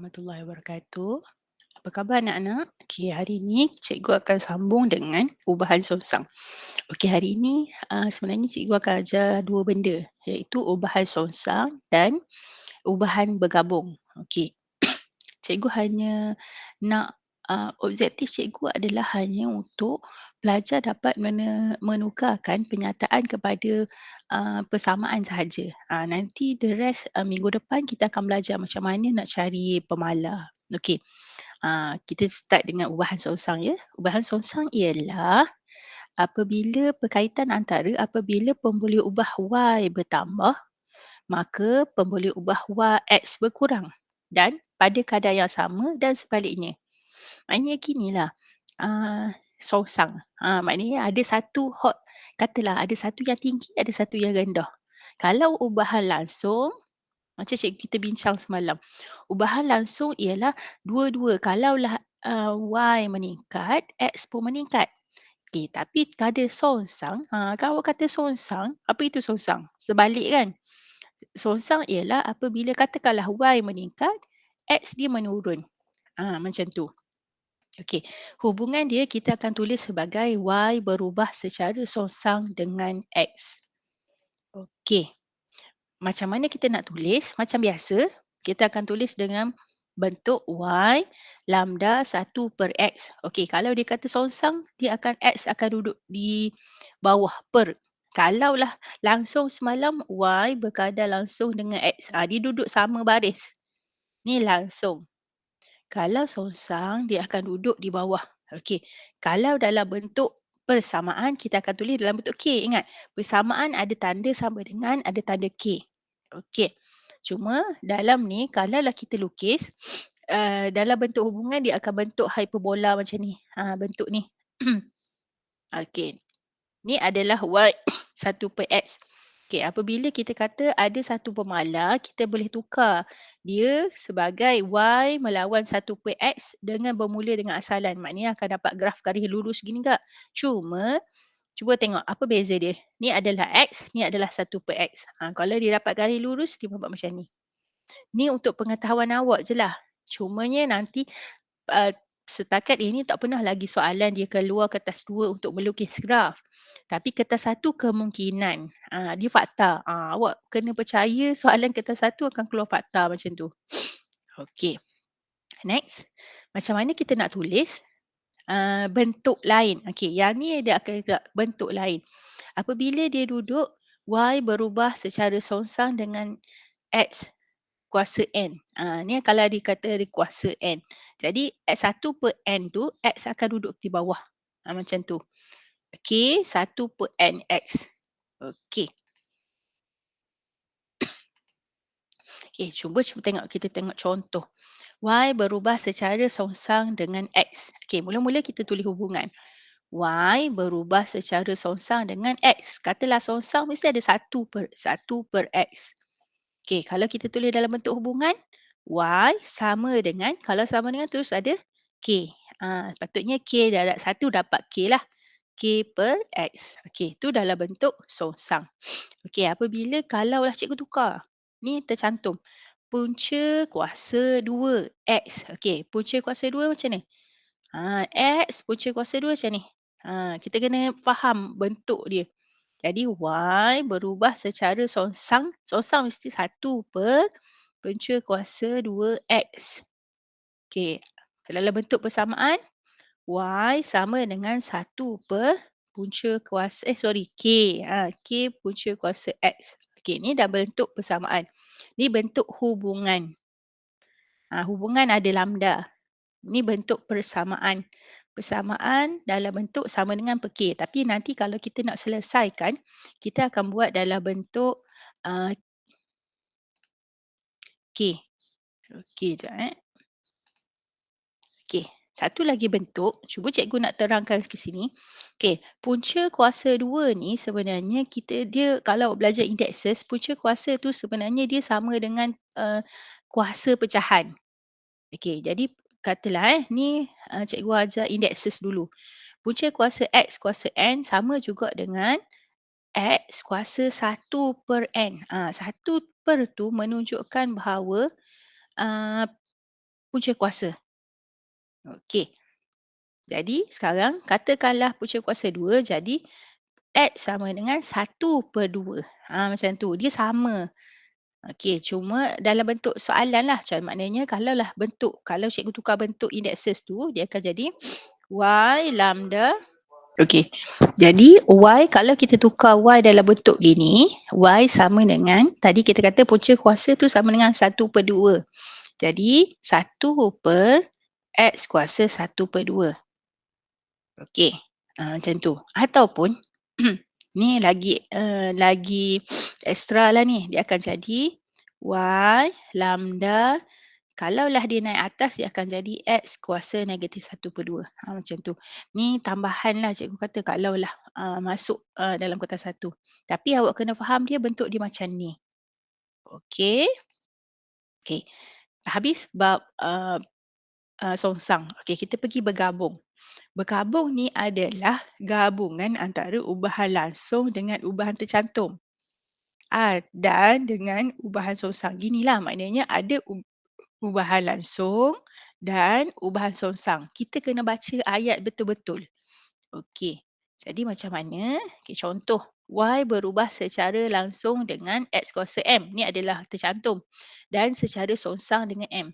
warahmatullahi wabarakatuh. Apa khabar anak-anak? Okey, hari ini cikgu akan sambung dengan ubahan songsang. Okey, hari ini sebenarnya cikgu akan ajar 2 benda, iaitu ubahan songsang dan ubahan bergabung. Okey. Cikgu hanya nak objektif cikgu adalah hanya untuk pelajar dapat menukarkan penyataan kepada persamaan sahaja. Nanti the rest minggu depan kita akan belajar macam mana nak cari pemalar. Okey. Kita start dengan ubahan songsang ya. Ubahan songsang ialah apabila perkaitan antara apabila pemboleh ubah Y bertambah, maka pemboleh ubah X berkurang dan pada kadar yang sama dan sebaliknya. Maknanya ginilah, songsang. Maknanya ada satu katalah ada satu yang tinggi, ada satu yang rendah. Kalau ubahan langsung, macam cikgu kita bincang semalam, ubahan langsung ialah dua-dua kalaulah Y meningkat, X pun meningkat. Okey, tapi kadar songsang, kalau kata songsang, apa itu songsang? Sebalik kan? Songsang ialah apabila katakanlah Y meningkat, X dia menurun. Macam tu. Okey, hubungan dia kita akan tulis sebagai Y berubah secara songsang dengan X. Okey, macam mana kita nak tulis? Macam biasa, kita akan tulis dengan bentuk Y lambda 1/X. Okey, kalau dia kata songsang, X akan duduk di bawah per. Kalaulah langsung semalam Y berkadar langsung dengan X. Dia duduk sama baris. Ni langsung. Kalau songsang, dia akan duduk di bawah. Okey. Kalau dalam bentuk persamaan, kita akan tulis dalam bentuk K. Ingat, persamaan ada tanda sama dengan ada tanda K. Okey. Cuma dalam ni, kalaulah kita lukis, dalam bentuk hubungan, dia akan bentuk hyperbola macam ni. Bentuk ni. Okey. Ni adalah Y 1/X. Okey, apabila kita kata ada satu pemalar, kita boleh tukar dia sebagai Y melawan 1/X dengan bermula dengan asalan. Maknanya akan dapat graf garis lurus gini tak? Cuma, cuba tengok apa beza dia. Ni adalah X, ni adalah 1/X. Kalau dia dapat garis lurus, dia buat macam ni. Ni untuk pengetahuan awak je lah. Cumanya nanti uh, setakat ini tak pernah lagi soalan dia keluar kertas 2 untuk melukis graf. Tapi kertas 1 kemungkinan. Dia fakta. Awak kena percaya soalan kertas 1 akan keluar fakta macam tu. Okey. Next. Macam mana kita nak tulis bentuk lain. Okey, yang ni dia akan agak bentuk lain. Apabila dia duduk, Y berubah secara songsang dengan X kuasa N. Ni kalau dia kata dia kuasa N. Jadi X1/N tu, X akan duduk di bawah. Macam tu. Okey, 1/NX. Okey. Okey, cuba kita tengok contoh. Y berubah secara songsang dengan X. Okey, mula-mula kita tulis hubungan. Y berubah secara songsang dengan X. Katalah songsang mesti ada 1/X. Okey, kalau kita tulis dalam bentuk hubungan, Y sama dengan, kalau sama dengan terus ada K. Patutnya K darab 1 dapat K lah. K/X. Okey, tu dalam bentuk songsang. Okey, apabila kalaulah cikgu tukar. Ni tercantum. Punca kuasa 2X. Okey, punca kuasa 2 macam ni. X punca kuasa 2 macam ni. Kita kena faham bentuk dia. Jadi Y berubah secara songsang. Songsang mesti 1 per punca kuasa 2X. Okey. Dalam bentuk persamaan, Y sama dengan 1 per punca kuasa, K. K punca kuasa X. Okey, ni dah bentuk persamaan. Ni bentuk hubungan. Hubungan ada lambda. Ni bentuk persamaan. Persamaan dalam bentuk sama dengan per K. Tapi nanti kalau kita nak selesaikan, kita akan buat dalam bentuk K. Okey, jap Okey, satu lagi bentuk, cuba cikgu nak terangkan ke sini. Okey, punca kuasa 2 ni sebenarnya dia kalau belajar indexes, punca kuasa tu sebenarnya dia sama dengan kuasa pecahan. Okey, jadi katalah ni cikgu ajar indexes dulu. Punca kuasa X kuasa N sama juga dengan X kuasa 1/N. 1 per tu menunjukkan bahawa punca kuasa. Okey. Jadi sekarang katakanlah punca kuasa 2 jadi X sama dengan 1/2. Macam tu. Dia sama. Okey, cuma dalam bentuk soalan lah. Maknanya kalau cikgu tukar bentuk indekses tu, dia akan jadi Y lambda. Okey. Jadi Y kalau kita tukar Y dalam bentuk gini, Y sama dengan, tadi kita kata punca kuasa tu sama dengan 1/2. Jadi 1/X kuasa 1/2. Okey, macam tu. Ataupun ni lagi ekstra lah ni, dia akan jadi Y lambda, kalaulah dia naik atas dia akan jadi X kuasa -1/2. Macam tu. Ni tambahan lah cikgu kata kalaulah masuk dalam kotak satu. Tapi awak kena faham dia bentuk dia macam ni. Okey. Okey. Habis bab songsang. Okey, kita pergi bergabung. Bergabung ni adalah gabungan antara ubahan langsung dengan ubahan tercantum. Dan dengan ubahan songsang. Ginilah maknanya ada ubahan langsung dan ubahan songsang. Kita kena baca ayat betul-betul. Okey. Jadi macam mana? Okey, contoh. Y berubah secara langsung dengan X kuasa M. Ni adalah tercantum. Dan secara songsang dengan M.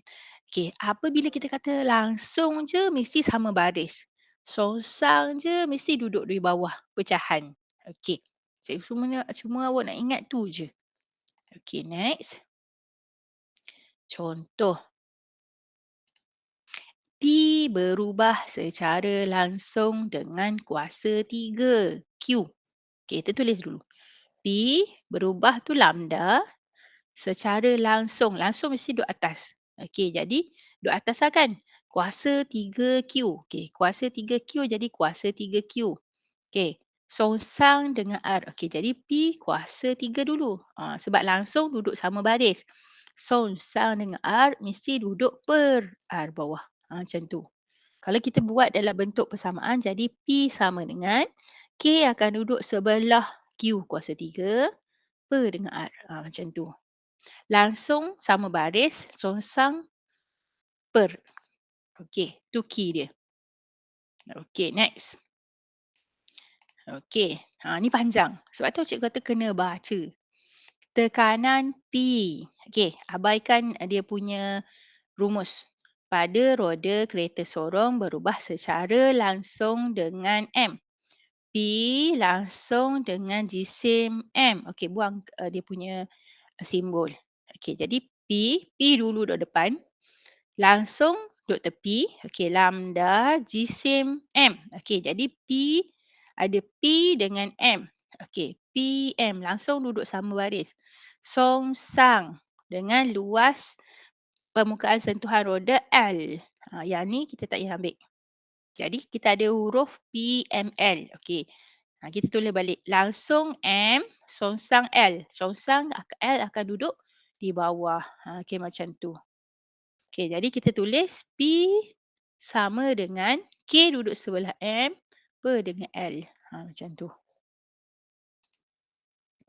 Okey, apabila kita kata langsung je mesti sama baris. Songsang je mesti duduk di bawah pecahan. Okey. Semua awak nak ingat tu je. Okey, next. Contoh. P berubah secara langsung dengan kuasa 3. Q. Okey, kita tulis dulu. P berubah tu lambda secara langsung. Langsung mesti duduk atas. Okey, jadi duduk atas lah kan. Kuasa 3Q. Okey, kuasa 3Q jadi kuasa 3Q. Okey, songsang dengan R. Okey, jadi P kuasa 3 dulu. Sebab langsung duduk sama baris. Songsang dengan R mesti duduk per R bawah. Macam tu. Kalau kita buat dalam bentuk persamaan, jadi P sama dengan K akan duduk sebelah Q kuasa 3 per dengan R. Macam tu. Langsung sama baris, songsang per. Okey, tu key dia. Okey, next. Okey, ni panjang. Sebab tu cikgu kata kena baca. Tekanan P. Okey, abaikan dia punya rumus. Pada roda kereta sorong berubah secara langsung dengan M. P langsung dengan jisim M. Okey, buang dia punya simbol. Okey, jadi P dulu duduk depan. Langsung duduk tepi. Okey, lambda jisim M. Okey, jadi ada P dengan M. Okey, PM langsung duduk sama baris. Songsang dengan luas permukaan sentuhan roda L. Yang ni kita tak payah ambil. Jadi kita ada huruf PML. Okey. Kita tulis balik. Langsung M, songsang L. Songsang L akan duduk di bawah. Okey, macam tu. Okey, jadi kita tulis P sama dengan K duduk sebelah M per dengan L. Macam tu.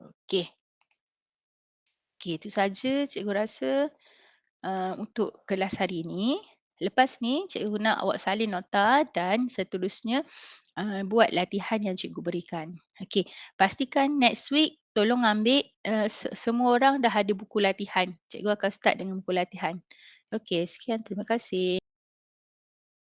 Okey. Okey, itu saja cikgu rasa untuk kelas hari ini. Lepas ni cikgu nak awak salin nota dan seterusnya buat latihan yang cikgu berikan. Okey, pastikan next week tolong ambil semua orang dah ada buku latihan. Cikgu akan start dengan buku latihan. Okey, sekian. Terima kasih.